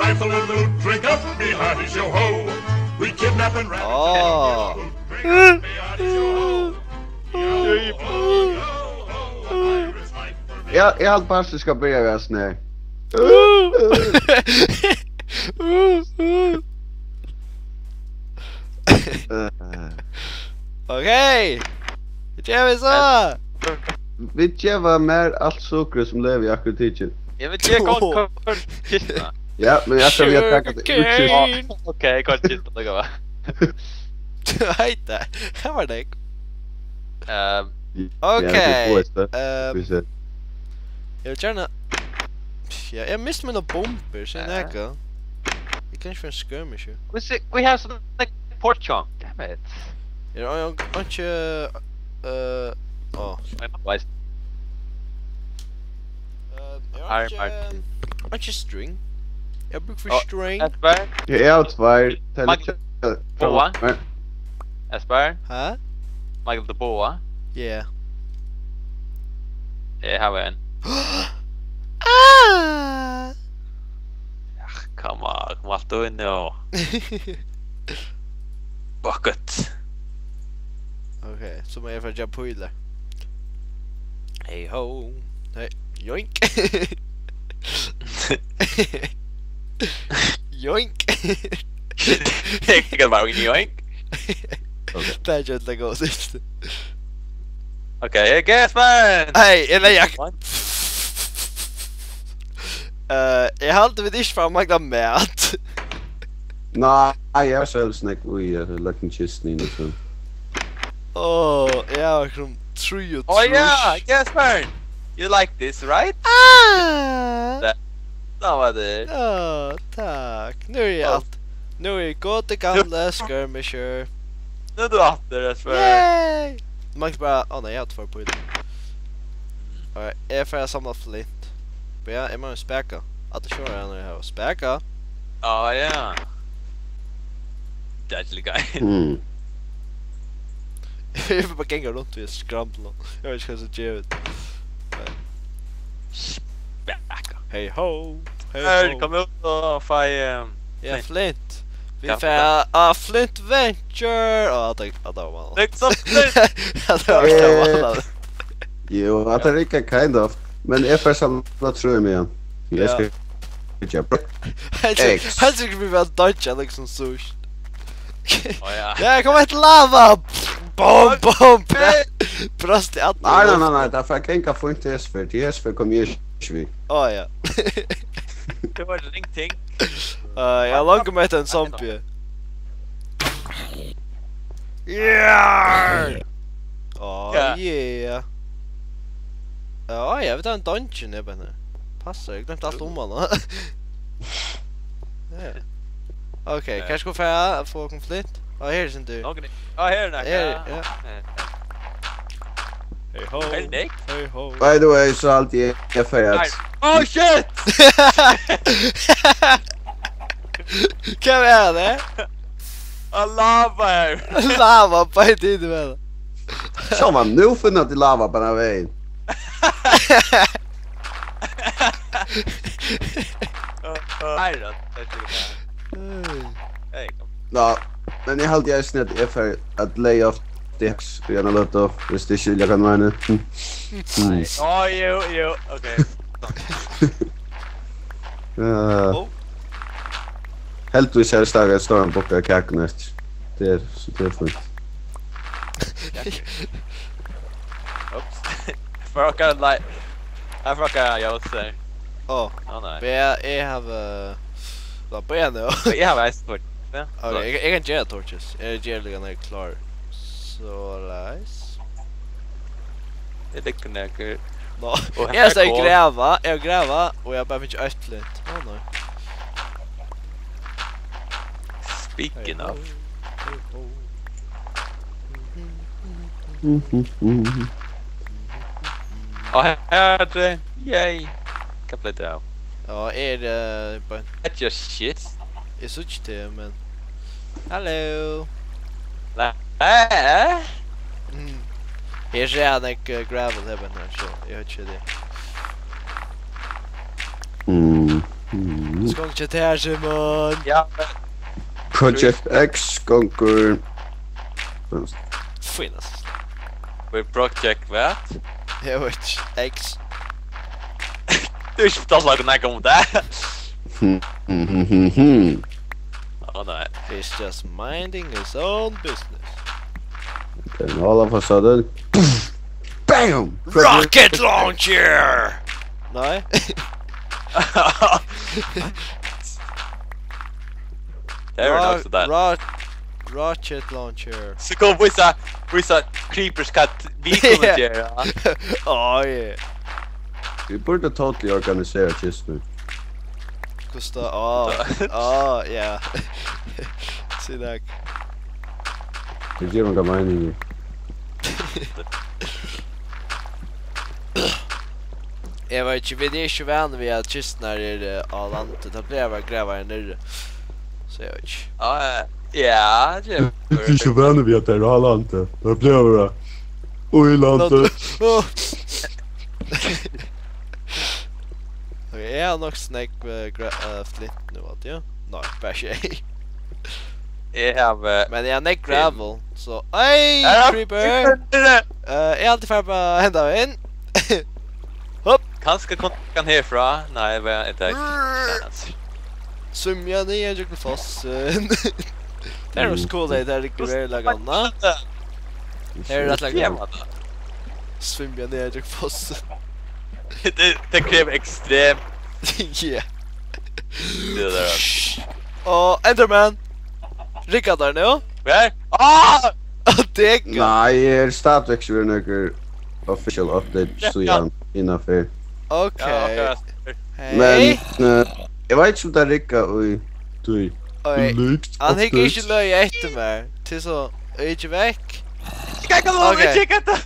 rifle and loot, drink up, be hearty, show ho. We kidnap and ravage. Oh. Drink up, be hearty, show ho. Yo ho, yo ho, a pirate's life for me. Jag hade bara ska börja med snö. Okej! Det gör vi så! Vi tjävar mer allt socker som lever i akutitchen. Jag vet inte vad kista. Ja, men jag tror vi har tackat Sugarcane. Okej, kort kista det går. Hejta, här var det. Ja, Okej. vi ser. Jag vill gärna... Ja, jag missade mina bomber, så jag näka. Det kanske för en skirmish. We have some like pork chunk. Damn it. Jag har inte... Åh. Wise. Jag har inte string. Jag brukar för string. Esbern. Jag är tvär. Boa. Esbern. Hä? Michael the Boa. Yeah. Jag har en. Ah! Come on, what do we know? Bucket. Okej, så man är för att jag pojlar. Hej ho. Hej. Joink. Joink. Jag kan bara joink. Det här känns lägga oss inte. Okej, guess man! Hej, eller jag... Jag har alltid vid ish för att man glömmer mat. Nej, jag har själv snack i lagt en kisten in och så. Åh, jag har liksom true och Oh yeah, guess man! You like this, right? Ah! Det var det. Åh, tack. Nu är jag allt. Nu är jag gått till gamla skirmisher. Nu är du åter, Esbern. Yay! Man kan bara... Åh nej, jag har två på det. Alright, jag är för att samla flint. Men jag är med en späka. Att det kör jag när jag har späka. Oh yeah. Deadly guy. Jag får bara gänga runt vid skramlan. Jag vet inte vad det ger ut. Späka. Hej ho! Hej, kom ut och faj... Ja, Flint. Vi får Flint-venture! Ja, det var man. Liksom Flint! Det var man. Jo, att det räcker kind of. Men jag får samla tror jag med igen. Jag ska... Han tycker vi vill dodga liksom sush. Oh ja. Ja, kom ett lava! Bom, bom! Prost i att... Nej, därför jag kan inte få inte Esbern. Till Esbern kommer jag svig. Åh ja. Det var ingenting. Jag långt med en zombie. Yeah! Åh yeah. Ja, jag vet en dungeon är bara nu. Passar, jag glömde allt om alla. Okej, kanske gå för att få konflikt. Ja, här är sin tur. Ja, här är den. Ja. Hej ho. Hej ho. By the way, så alltid är färgat. Oh shit! Kan vi göra det? Lava här! Lava på en tid med. Så man nu funnit till lava på den här vägen. Nej då. Hej, kom. Ja, men jag hade snett är för att lay off dicks. Vi gärna låta av. Visst det jag kan vara nu. Åh, jo, okej. Helt vis här stagar står en bocka kakonest. Det är så det är fint. Oops. I forgot jag say. Oh nej. But I have a börja nu. Jag har ice torch. Okej, jag kan göra torches. Jag ger det när jag är klar. Så nice. Det är knäcker. Jag ska gräva och jag behöver inte östligt. Åh nej. Speaking of. Ja, här är det. Yay. Kan bli det. Ja, är det bara... That's just shit. Jag switch till men... Hallå! Nej. Här är en gravel även här så jag har inte det. Ska inte till här Simon. Ja, Project X konkur. Finnas. vi project vad? Jag vet X. Du är inte alls någon om det. Åh nej. He's just minding his own business. Then all of a sudden, BAM! Rocket launcher! Nej. Det är väl också där. Rocket launcher. Så kom vissa creepers katt vi kommenterar. Oh yeah. Vi borde totally organisera just nu. Kosta ja. See that. Det ger några meningar. Jag vet inte, vi är inte vänner vid att just när det är av landet, det blir jag gräva nere. Så jag vet inte. Ja, det är Vi är inte vänner vid att det är av landet. Det blir jag oj landet. Okej, jag har nog snäck Flint nu att ja. Nej, bara tjej. Men jag har näck gravel, så ej, creeper! Jag är alltid färdig på hända in. Hopp! Kanske kan härifrån. Nej, det är inte. Sumja ner jag fossen. Det är nog cool det där riktigt väl lagarna. Här är det lagarna. Svimja ner jag fossen. Det kräver extremt. Yeah. Det där. Och Enderman. Rickard där nu. Var? Ah! Det Nej, Statex är några official update så jag innanför. okej. Men Hej. jag vet inte om det är Ricka och du. Oj. Han hickar inte löja efter mig. Till så inte väck. Ska komma och checka det.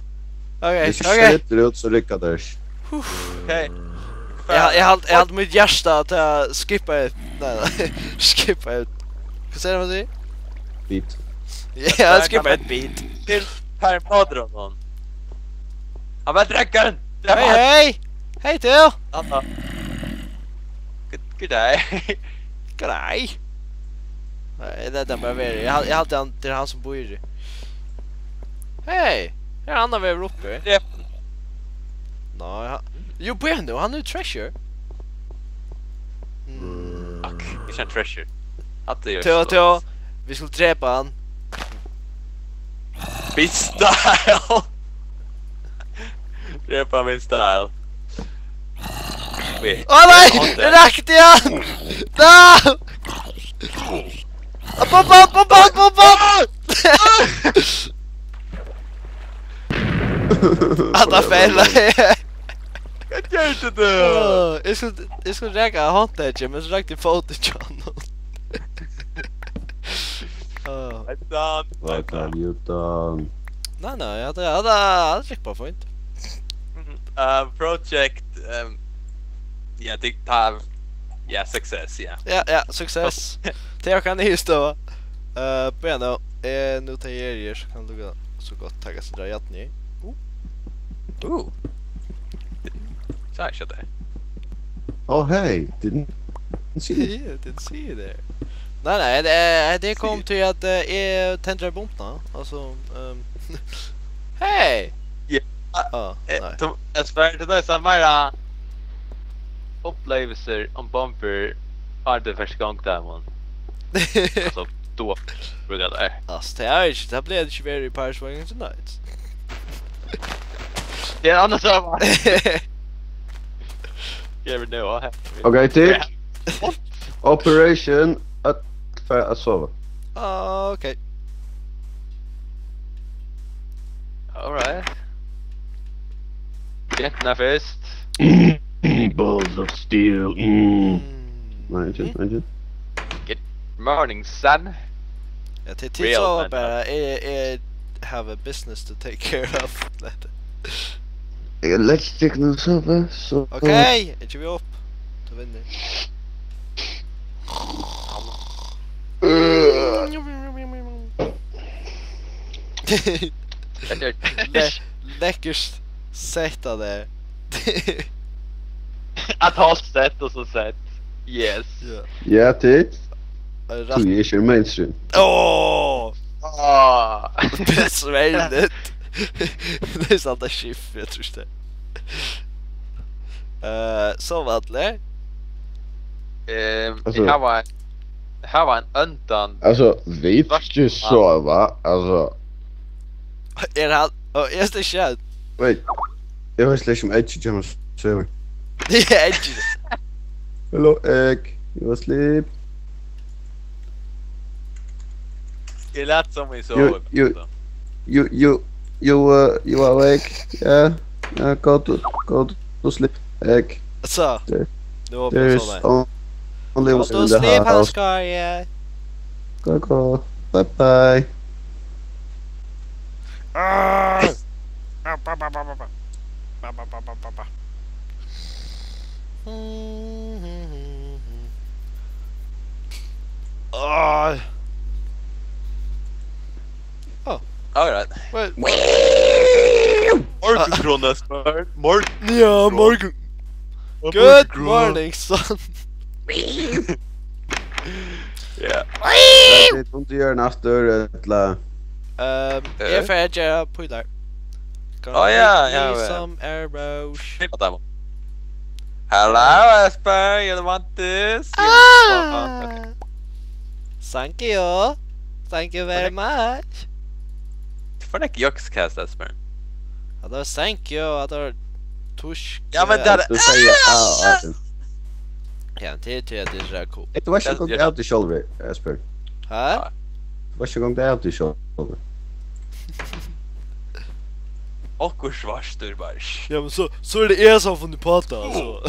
Det ser Okej. lite ut så Ricka där. Okej. Jag hade mitt hjärta att jag skippar ut. Nej. Skippa ut. Vad säger man? Bit. Ja, jag skippar ett bit. Till Per Madron. Han var dräckaren. Hej! Hej till! Anna. Good day. Grej! Nej, det är bara värre. Jag har alltid det är han som bor i. Hej! Här är han av er uppe. Det Nej, jo, på ändå, han är ju treasure. är en treasure. Att det Teo, vi skulle träpa han. Min style! Repa min style. Åh nej! Det räckte han! No! Pop! Alla fälla. Jag gör inte det! Jag skulle räcka handtage, men så räckte footage honom. Vad kan you done? Nej, jag hade tryckt på point. Project... ja, det tar... Ja, success, ja. Ja, success. Det kan ni just då. Bueno, nu tar jag er så kan du så gott tagga sig där jätteni. Så här köttet. Oh hey, didn't see it. Yeah, didn't see you there. Nej, det kom till att jag tänder bombarna. Alltså, hej! Ja. Nej. Esbern, det är så här upplevelser om bomber är det första gången där man. Alltså, då brukar det är. Alltså, det blev inte very Parswing tonight. Det är annars så va. You never know. Okej, till. Operation att sova. Okej. All right. Get nervöst. Balls of steel. Imagine. Good morning, son. Ja, till så bara I have a business to take care of. Let's check no sova. Så. Okej, inte vi upp. Då vinner. Läckert sätt av det. Att ha sett och så sett. Yes. Ja. Ja, det Rätt. du är ju mainstream. Åh! Ah. Besvärligt. Det är sånt där skiff, jag tror det. Så vad det? Alltså- här var en undan. Alltså, vet du så va? Alltså, Är han... Är det kött? wait. Jag har släckt som Edge Jammers server. Det är inte. Hello, Egg. You asleep? Det lät som vi You awake? Yeah. Go to sleep, Egg. Så. There- Det var There på is sådär. only one Då in the slip hans house. kar, ja. Go. Bye bye. Alright. Well, Morgon från Esbern. Morgon. ja, morgon. Good morning, son. Yeah. Det är inte göra en aftur eller... Jag får göra på där. Some arrows. Hello Esbern, you want this? Okay. Thank you. Thank you very much. Får det inte joxcast Esbern? Ja, då thank you. Ja, då tusk. Ja men där. Du säger Ja, det är det cool. Det var så gång det out i shoulder, Esbern. Här? Det var så gång det out i shoulder. Och hur svarstur bara. Ja, men så är det er som får ni prata alltså.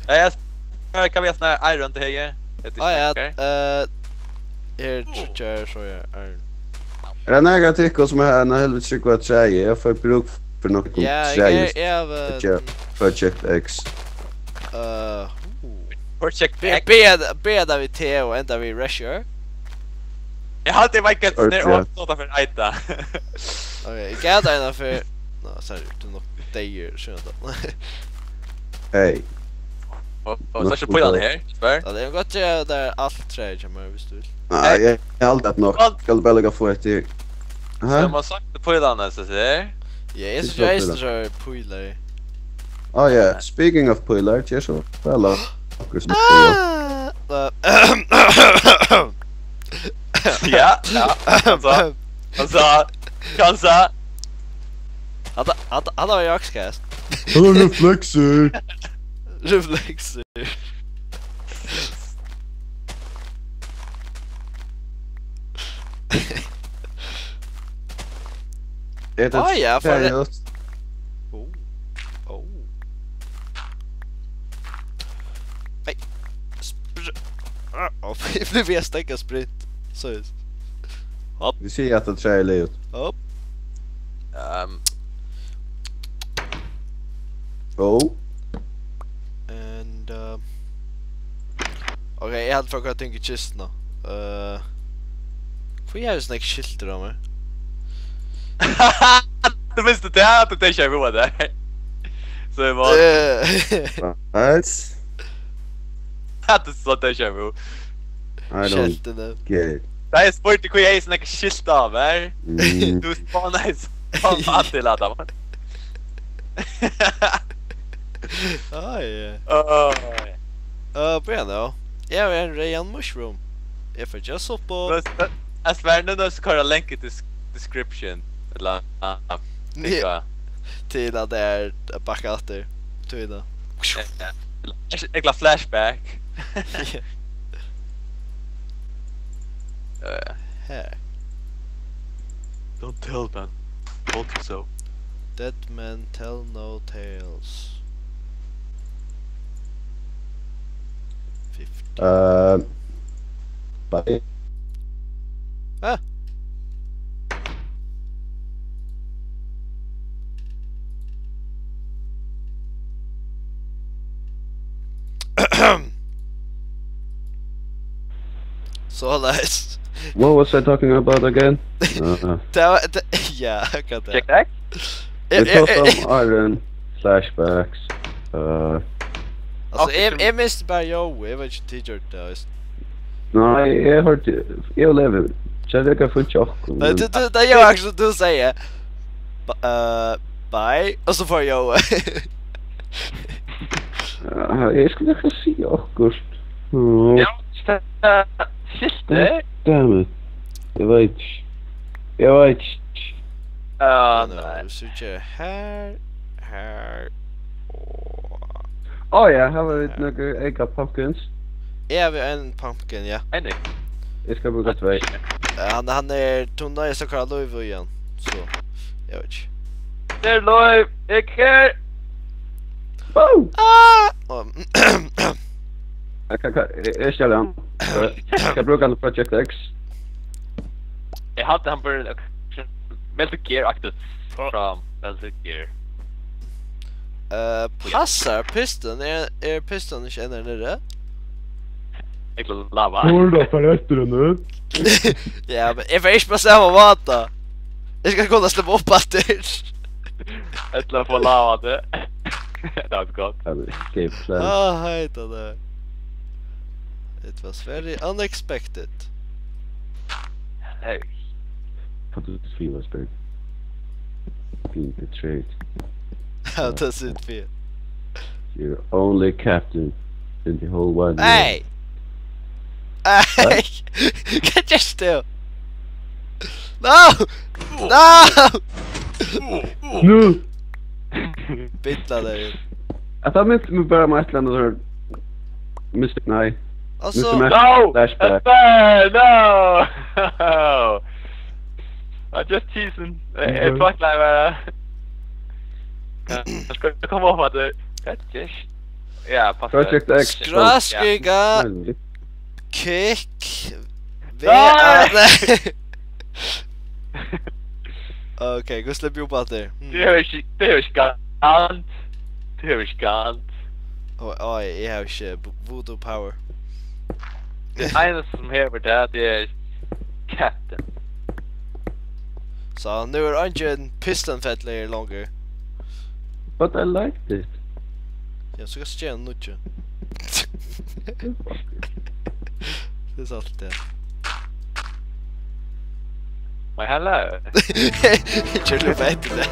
Nej, kan vi ha sån här iron till höger? Ja, här trycker så jag är. Är det några tycker som är en helvete tryck att säga? Jag får bruk för något Ja, säger. jag Project X. Project X. Beda vi Theo ända vi Rusher. Jag har alltid varit Ört, ner ja. och sådär för Aita. Okej, gädda ena för... Nå, sorry, du nog dejer, så jag Hej. Och så kör på den här, Esbern. Ja, det är gott jag där allt träd kommer visst du. Nej, jag har alltid nog. Ska bara lägga få ett till. Så man har sagt på den så ser. Ja, jag så puilar. Oh yeah, speaking of Puilar, jag så väl. Ja, kanske. Han har ju axcast. Hello reflexer. Reflexer. Ja, för det. Oh. Nej. Nu vill jag stänga sprint. Så just. Vi ser att det trailer ut. Upp. Oh. And okej, jag hade frågat att tänka kistna. Får jag ju såna skilter om mig? Du visste det här att det kör vi där. Så det var Nice. att det så det kör vi. I don't get it. Det är sport det jag är såna skilt av här. Du spanar nice. Vad det laddar man. Oj. Oh. Bueno. Jag är en Rayan Mushroom. If I just up på... Esbern, nu ska jag länka till description. Eller till att det är backater. Tyda. Ekla flashback. Här. Don't tell them. Told you so. Dead men tell no tales. 50. Bye. Ah. So nice. What was I talking about again? Yeah, I got that. Check that. We saw some iron flashbacks. Alltså, jag miste bara jag vet inte tidigare det. Nej, jag har hört... Jag lever. Så jag kan få chock. Det gör också du säger. Bye. Och så får jag. Jag skulle kunna säga akkurat. Ja, siste. Damn it. Jag vet. Nu switchar här. Ja, här var det några ägga pumpkins. Ja, vi har en pumpkin, ja. Nej. Jag ska bruka 2. Han är tunna i så kallad Louis igen. Så, jag vet inte. Det är live, jag här. Wow! Ah! Jag ställer han. Jag brukar han Project X. Jag hade han på Metal Gear-aktigt från Metal Gear. Passar piston? Är piston inte ännu nere? Jag vill lava. Håll för efter nu. Ja, men jag får inte på samma vata. Jag ska kunna släppa upp allt det. Jag vill få lava det. Det var gott. Escape plan. Hejta det. It was very unexpected. Hey. How does it feel, Esbern? Being betrayed. How does it feel? You're only captain in the whole wide world. Hey! Hey! Get your still! No! No! No! Bittla där. Jag tar mig bara med Estland och så Mystic Nej. Alltså... No! Flashback. No! I'm just teasing. Jag fuck like jag ska komma ihåg att det... Ja, passar. Project X. Skraskiga... Kick... Okej, gå släpp ihop allt det. Det är skant. Det är skant. Oj, jag har inte voodoo power. Det enda som häver det är katten. Så nu är inte en pistonfett längre longer. But I liked it. Jag ska se en nutje. Det är sant det. My hello. Kör du vet det.